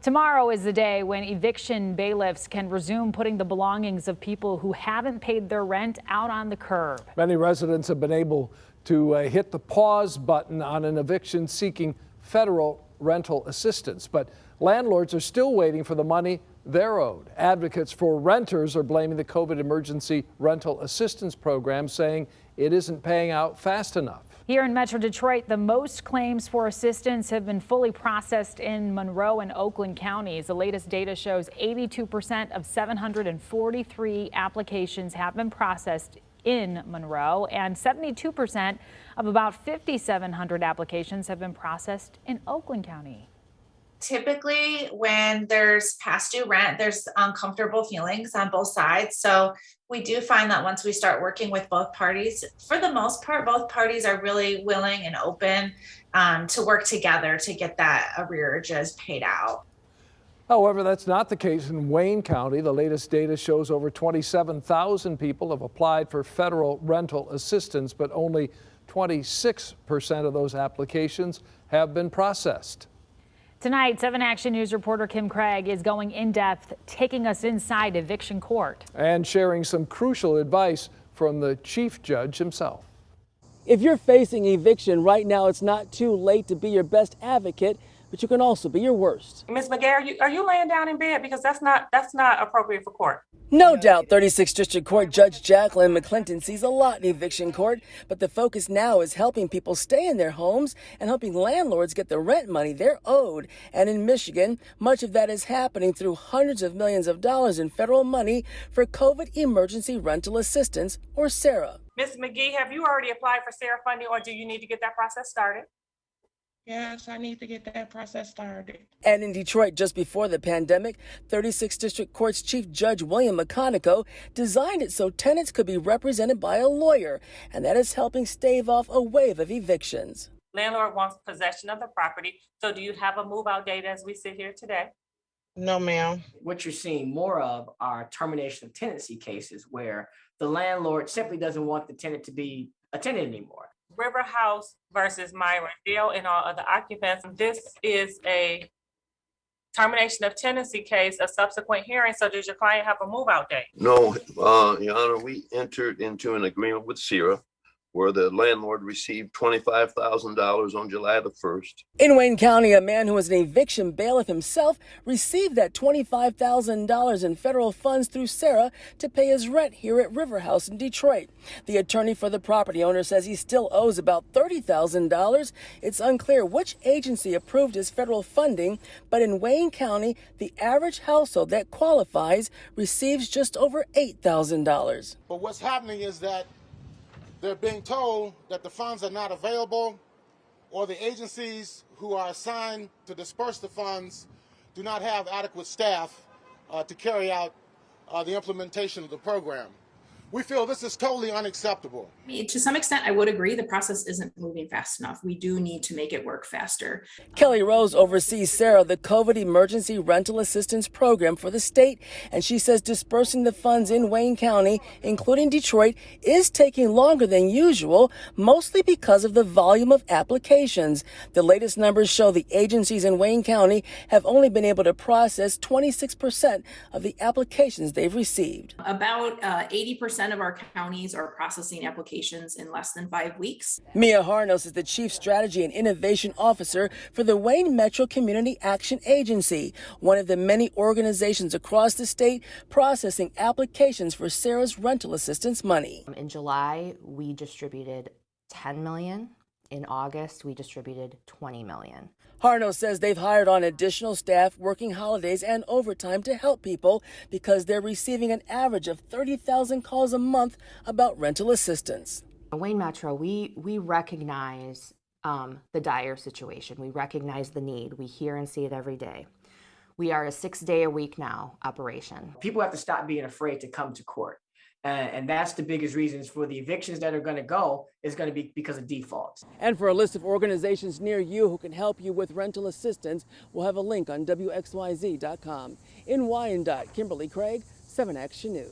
Tomorrow is the day when eviction bailiffs can resume putting the belongings of people who haven't paid their rent out on the curb. Many residents have been able to hit the pause button on an eviction seeking federal rental assistance, but landlords are still waiting for the money they're owed. Advocates for renters are blaming the COVID emergency rental assistance program, saying it isn't paying out fast enough. Here in Metro Detroit, the most claims for assistance have been fully processed in Monroe and Oakland counties. The latest data shows 82% of 743 applications have been processed in Monroe, and 72% of about 5,700 applications have been processed in Oakland County. Typically, when there's past due rent, there's uncomfortable feelings on both sides. So we do find that once we start working with both parties, for the most part, both parties are really willing and open to work together to get that arrearages paid out. However, that's not the case in Wayne County. The latest data shows over 27,000 people have applied for federal rental assistance, but only 26% of those applications have been processed. Tonight, 7 Action News reporter Kim Craig is going in depth, taking us inside eviction court and sharing some crucial advice from the chief judge himself. If you're facing eviction right now, it's not too late to be your best advocate, but you can also be your worst. Ms. McGarry, are you laying down in bed? Because that's not appropriate for court. No doubt 36th District Court Judge Jacqueline McClinton sees a lot in eviction court, but the focus now is helping people stay in their homes and helping landlords get the rent money they're owed. And in Michigan, much of that is happening through hundreds of millions of dollars in federal money for COVID emergency rental assistance, or SARA. Ms. McGee, have you already applied for SARA funding, or do you need to get that process started? Yes, I need to get that process started. And in Detroit, just before the pandemic, 36th District Court's Chief Judge William McConaughey designed it so tenants could be represented by a lawyer, and that is helping stave off a wave of evictions. Landlord wants possession of the property, so do you have a move-out date as we sit here today? No, ma'am. What you're seeing more of are termination of tenancy cases where the landlord simply doesn't want the tenant to be a tenant anymore. River House versus Myron Dale and all other occupants. This is a termination of tenancy case, a subsequent hearing. So does your client have a move out date? No, Your Honor, we entered into an agreement with SARA where the landlord received $25,000 on July the 1st. In Wayne County, a man who was an eviction bailiff himself received that $25,000 in federal funds through SARA to pay his rent here at River House in Detroit. The attorney for the property owner says he still owes about $30,000. It's unclear which agency approved his federal funding, but in Wayne County, the average household that qualifies receives just over $8,000. But what's happening is that they're being told that the funds are not available, or the agencies who are assigned to disperse the funds do not have adequate staff to carry out the implementation of the program. We feel this is totally unacceptable. To some extent, I would agree the process isn't moving fast enough. We do need to make it work faster. Kelly Rose oversees SARA, the COVID emergency rental assistance program for the state, and she says dispersing the funds in Wayne County, including Detroit, is taking longer than usual, mostly because of the volume of applications. The latest numbers show the agencies in Wayne County have only been able to process 26% of the applications they've received. About 80% of our counties are processing applications in less than 5 weeks. Mia Harnos is the Chief Strategy and Innovation Officer for the Wayne Metro Community Action Agency, one of the many organizations across the state processing applications for SARA's rental assistance money. In July, we distributed 10 million. In August, we distributed 20 million. Harno says they've hired on additional staff working holidays and overtime to help people because they're receiving an average of 30,000 calls a month about rental assistance. Wayne Metro, we recognize the dire situation. We recognize the need. We hear and see it every day. We are a 6-day-a-week now operation. People have to stop being afraid to come to court. And that's the biggest reasons for the evictions that are going to go is going to be because of defaults. And for a list of organizations near you who can help you with rental assistance, we'll have a link on WXYZ.com. In Wyandotte, Kimberly Craig, 7 Action News.